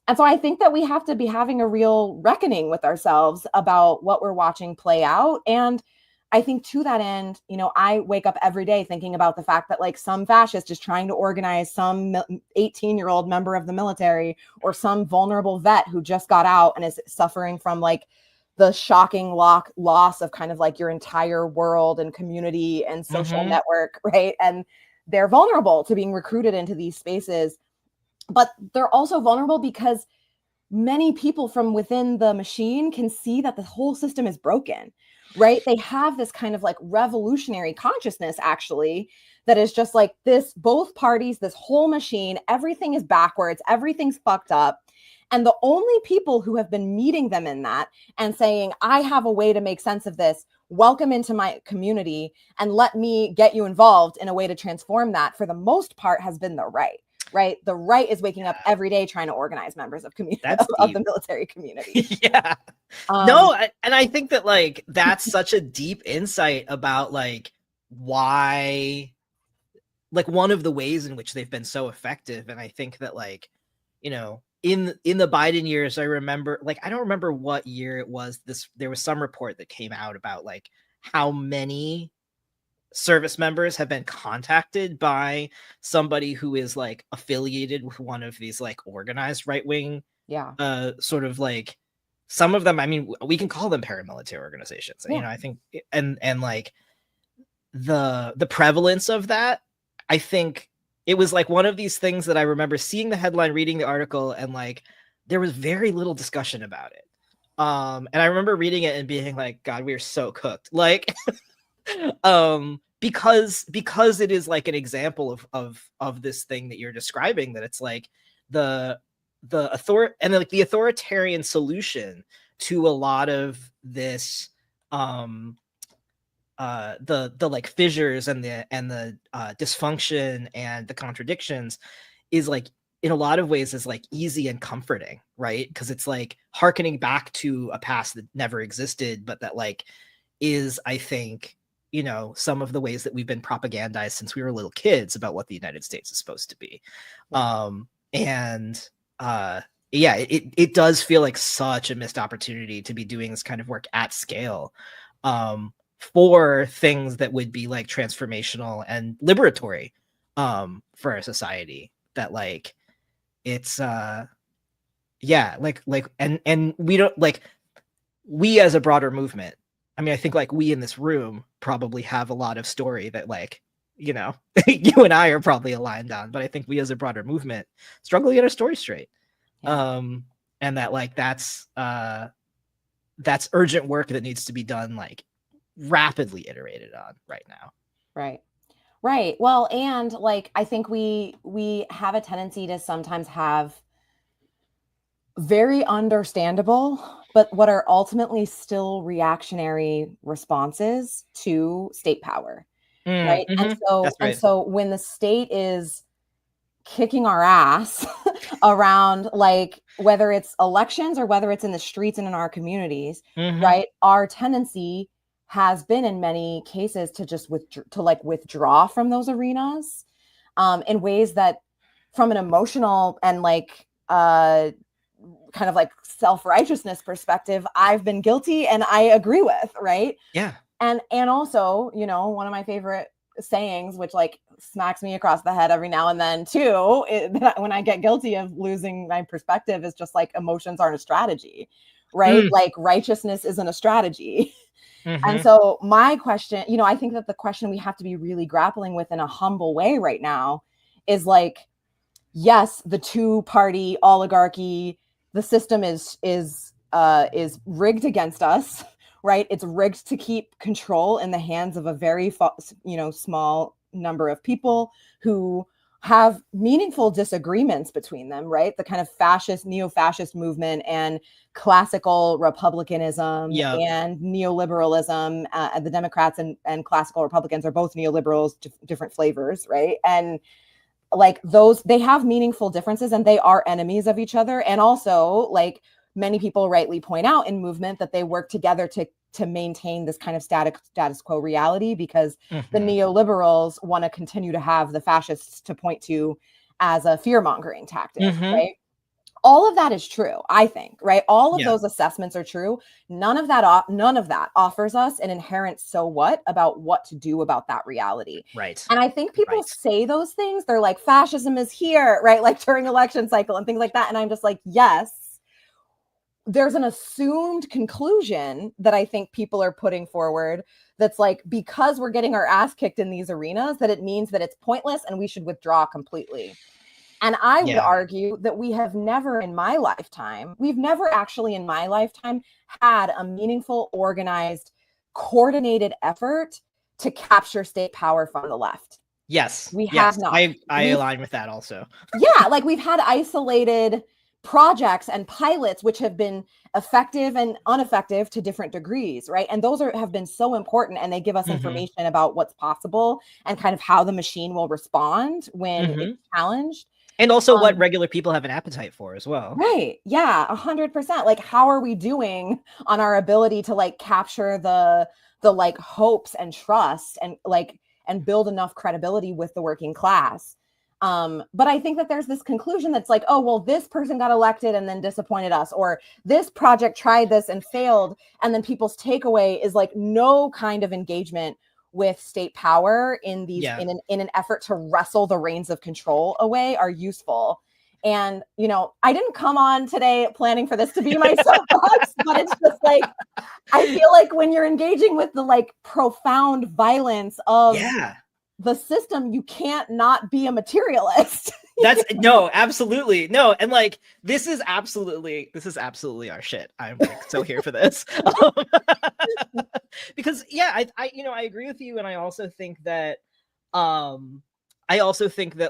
And so I think that we have to be having a real reckoning with ourselves about what we're watching play out. And I think to that end, I wake up every day thinking about the fact that like some fascist is trying to organize some 18-year-old member of the military or some vulnerable vet who just got out and is suffering from like the shocking loss of kind of like your entire world and community and social network, right? And they're vulnerable to being recruited into these spaces. But they're also vulnerable because many people from within the machine can see that the whole system is broken, right? They have this kind of like revolutionary consciousness, actually, that is just like this, both parties, this whole machine, everything is backwards, everything's fucked up. And the only people who have been meeting them in that and saying, I have a way to make sense of this, welcome into my community and let me get you involved in a way to transform that, for the most part, has been the right. Right. The right is waking up every day trying to organize members of of the military community. Yeah. And I think that like that's such a deep insight about like why, like one of the ways in which they've been so effective. And I think that like, in the Biden years, I remember, like, I don't remember what year it was. There was some report that came out about like how many service members have been contacted by somebody who is like affiliated with one of these like organized right-wing sort of like, some of them, I mean, we can call them paramilitary organizations, you know, I think, and like the prevalence of that, I think it was like one of these things that I remember seeing the headline, reading the article, and like there was very little discussion about it. And I remember reading it and being like, God, we are so cooked. Like because it is like an example of this thing that you're describing, that it's like the authoritarian solution to a lot of this the like fissures and the dysfunction and the contradictions is like, in a lot of ways, is like easy and comforting, right? Because it's like hearkening back to a past that never existed, but that like is, I think, you know, some of the ways that we've been propagandized since we were little kids about what the United States is supposed to be. It does feel like such a missed opportunity to be doing this kind of work at scale for things that would be like transformational and liberatory for our society. That like, it's and we don't like, we as a broader movement, I mean, I think like we in this room probably have a lot of story that like, you know, you and I are probably aligned on, but I think we as a broader movement struggle to get our story straight. And that like, that's urgent work that needs to be done, like rapidly iterated on right now. Right. Well, and like, I think we have a tendency to sometimes have very understandable, but what are ultimately still reactionary responses to state power. Right. Mm-hmm. And so when the state is kicking our ass around, like whether it's elections or whether it's in the streets and in our communities, right, our tendency has been in many cases to just withdraw from those arenas in ways that, from an emotional and like kind of like self-righteousness perspective, I've been guilty and I agree with, right? Yeah. And also, you know, one of my favorite sayings, which like smacks me across the head every now and then too, when I get guilty of losing my perspective, is just like, emotions aren't a strategy, right? Like righteousness isn't a strategy. And so my question, you know, I think that the question we have to be really grappling with in a humble way right now is like, yes, the two-party oligarchy, the system is rigged against us, right? It's rigged to keep control in the hands of a very, small number of people who have meaningful disagreements between them, right? The kind of fascist, neo-fascist movement and classical republicanism and neoliberalism. The Democrats and classical Republicans are both neoliberals, different flavors, right? And like those, they have meaningful differences and they are enemies of each other. And also, like many people rightly point out in movement, that they work together to maintain this kind of status quo reality, because the neoliberals want to continue to have the fascists to point to as a fear-mongering tactic, right? All of that is true, I think, right? All of those assessments are true. None of that offers us an inherent so what about what to do about that reality. Right. And I think people say those things. They're like, fascism is here, right? Like during election cycle and things like that. And I'm just like, yes, there's an assumed conclusion that I think people are putting forward that's like, because we're getting our ass kicked in these arenas, that it means that it's pointless and we should withdraw completely. And I would argue that we've never actually in my lifetime had a meaningful, organized, coordinated effort to capture state power from the left. Yes. We have not. I align with that also. Yeah. Like we've had isolated projects and pilots, which have been effective and ineffective to different degrees, right? And those have been so important, and they give us information about what's possible and kind of how the machine will respond when it's challenged. And also what regular people have an appetite for as well. Right. Yeah. 100%. Like, how are we doing on our ability to like capture the like hopes and trust and like, and build enough credibility with the working class? But I think that there's this conclusion that's like, oh, well, this person got elected and then disappointed us, or this project tried this and failed. And then people's takeaway is like no kind of engagement with state power in these Yeah. in an effort to wrestle the reins of control away are useful. And, you know, I didn't come on today planning for this to be my soapbox, but it's just like, I feel like when you're engaging with the like profound violence of Yeah. the system, you can't not be a materialist. That's no, absolutely. No, and like this is absolutely our shit. I'm like so here for this. Because yeah, I you know, I agree with you, and I also think that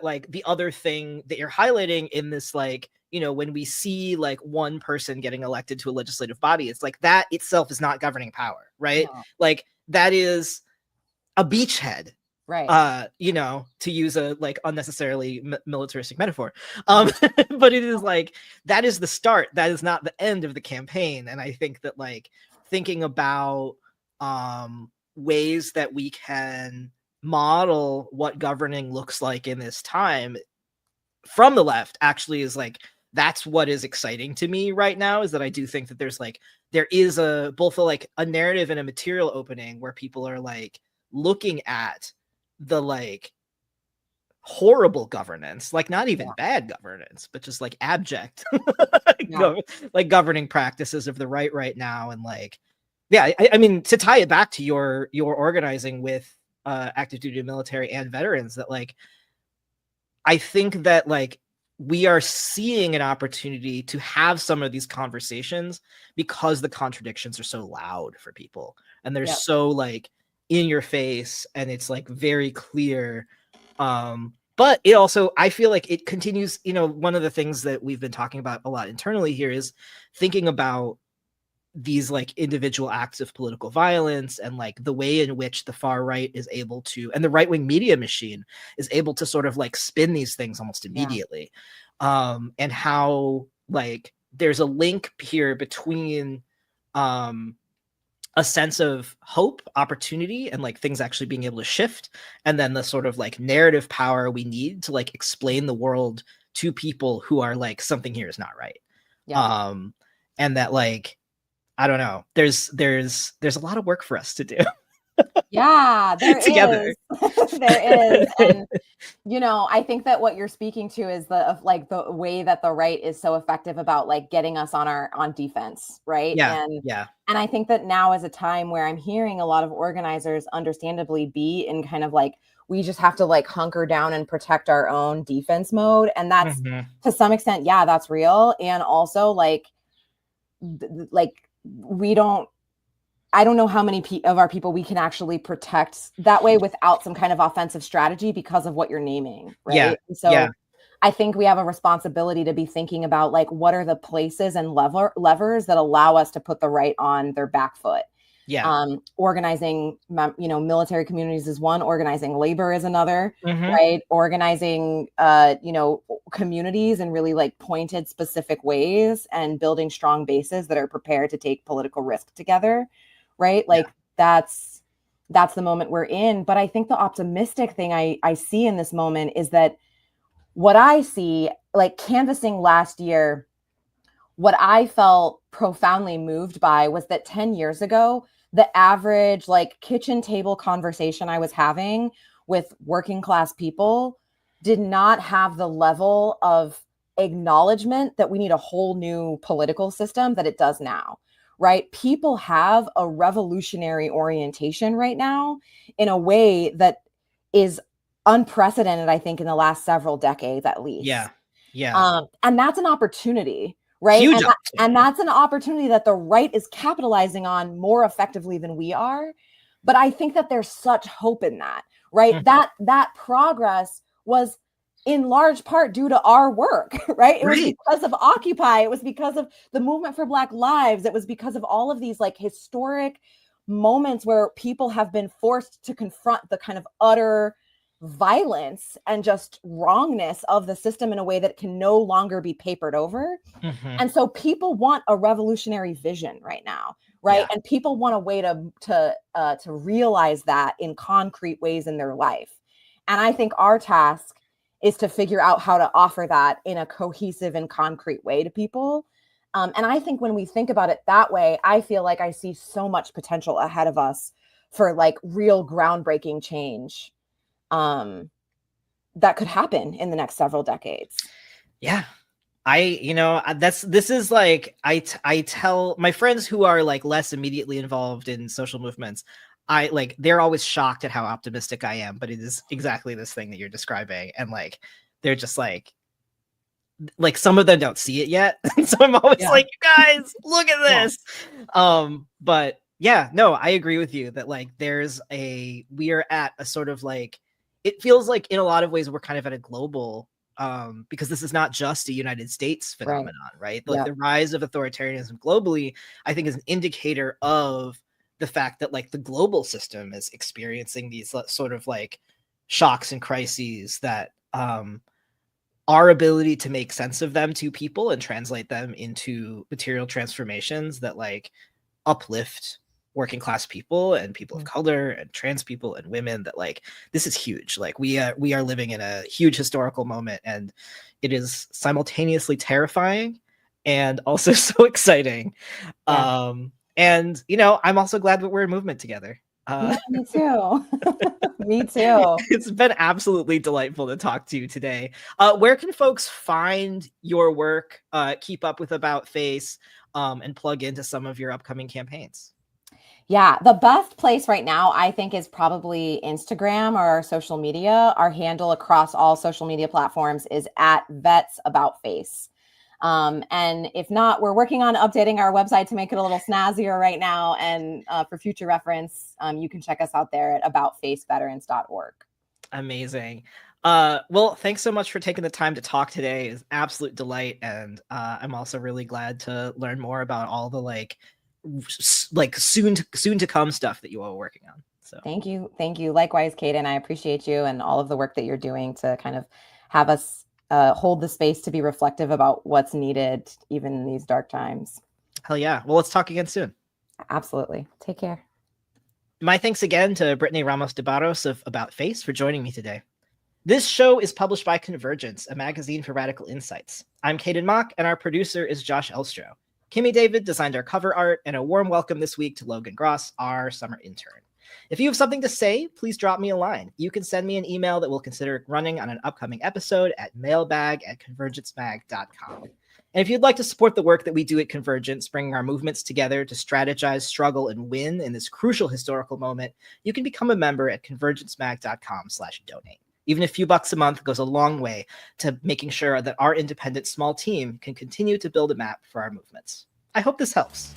like the other thing that you're highlighting in this, like, you know, when we see like one person getting elected to a legislative body, it's like that itself is not governing power, right? No. Like that is a beachhead, Right. you know, to use a like unnecessarily militaristic metaphor. But it is like that is the start, that is not the end of the campaign. And I think that like thinking about ways that we can model what governing looks like in this time from the left actually is like, that's what is exciting to me right now, is that I do think that there is a both a like a narrative and a material opening where people are like looking at the like horrible governance, like not even bad governance, but just like abject like governing practices of the right now. And like, yeah, I mean, to tie it back to your organizing with active duty military and veterans, that like I think that like we are seeing an opportunity to have some of these conversations because the contradictions are so loud for people, and they're so like in your face, and it's like very clear. But it also, I feel like it continues, you know, one of the things that we've been talking about a lot internally here is thinking about these like individual acts of political violence, and like the way in which the far right is able to, and the right-wing media machine is able to sort of like spin these things almost immediately. And how like there's a link here between a sense of hope, opportunity, and like things actually being able to shift, and then the sort of like narrative power we need to like explain the world to people who are like, something here is not right. And that like, I don't know, there's a lot of work for us to do. Yeah, there together is. There is. And you know, I think that what you're speaking to is the way that the right is so effective about like getting us on defense, right? And I think that now is a time where I'm hearing a lot of organizers understandably be in kind of like, we just have to like hunker down and protect our own defense mode. And that's to some extent, yeah, that's real. And also like I don't know how many of our people we can actually protect that way without some kind of offensive strategy because of what you're naming, right? And so I think we have a responsibility to be thinking about like, what are the places and levers that allow us to put the right on their back foot. Organizing, you know, military communities is one, organizing labor is another, right? Organizing, you know, communities in really like pointed specific ways, and building strong bases that are prepared to take political risk together. Right? Like that's the moment we're in. But I think the optimistic thing I see in this moment is that what I see, like canvassing last year, what I felt profoundly moved by was that 10 years ago, the average like kitchen table conversation I was having with working class people did not have the level of acknowledgement that we need a whole new political system that it does now. Right? People have a revolutionary orientation right now in a way that is unprecedented, I think, in the last several decades, at least. And that's an opportunity, right? And that's an opportunity that the right is capitalizing on more effectively than we are. But I think that there's such hope in that, right? That progress was in large part due to our work, right? It was because of Occupy. It was because of the movement for Black Lives. It was because of all of these like historic moments where people have been forced to confront the kind of utter violence and just wrongness of the system in a way that can no longer be papered over. And so people want a revolutionary vision right now, right? And people want a way to realize that in concrete ways in their life. And I think our task is to figure out how to offer that in a cohesive and concrete way to people. And I think when we think about it that way, I feel like I see so much potential ahead of us for like real groundbreaking change that could happen in the next several decades. Yeah. This is like, I tell my friends who are like less immediately involved in social movements, they're always shocked at how optimistic I am, but it is exactly this thing that you're describing. And like, they're just like some of them don't see it yet. So I'm always like, you guys, look at this. But yeah, no, I agree with you that like, we are at a sort of like, it feels like in a lot of ways, we're kind of at a global because this is not just a United States phenomenon, right? Like the rise of authoritarianism globally, I think is an indicator of the fact that like the global system is experiencing these sort of like shocks and crises that our ability to make sense of them to people and translate them into material transformations that like uplift working class people and people of color and trans people and women, that like this is huge. Like we are living in a huge historical moment, and it is simultaneously terrifying and also so exciting. And I'm also glad that we're in movement together. Yeah, me too. Me too. It's been absolutely delightful to talk to you today. Where can folks find your work, keep up with About Face, and plug into some of your upcoming campaigns? Yeah, the best place right now, I think, is probably Instagram or our social media. Our handle across all social media platforms is @VetsAboutFace. And if not, we're working on updating our website to make it a little snazzier right now. And for future reference, you can check us out there at aboutfaceveterans.org. Amazing. Well, thanks so much for taking the time to talk today. It's an absolute delight. And I'm also really glad to learn more about all the like soon to come stuff that you all are working on. So thank you. Likewise, Kaden, I appreciate you and all of the work that you're doing to kind of have us hold the space to be reflective about what's needed even in these dark times. Hell yeah. Well, let's talk again soon. Absolutely. Take care. My thanks again to Brittany Ramos DeBarros of About Face for joining me today. This show is published by Convergence, a magazine for radical insights. I'm Caden Mock, and our producer is Josh Elstro. Kimmy David designed our cover art, and a warm welcome this week to Logan Gross, our summer intern. If you have something to say, please drop me a line. You can send me an email that we'll consider running on an upcoming episode at mailbag@convergencemag.com. And if you'd like to support the work that we do at Convergence, bringing our movements together to strategize, struggle, and win in this crucial historical moment, you can become a member at convergencemag.com/donate. Even a few bucks a month goes a long way to making sure that our independent small team can continue to build a map for our movements. I hope this helps.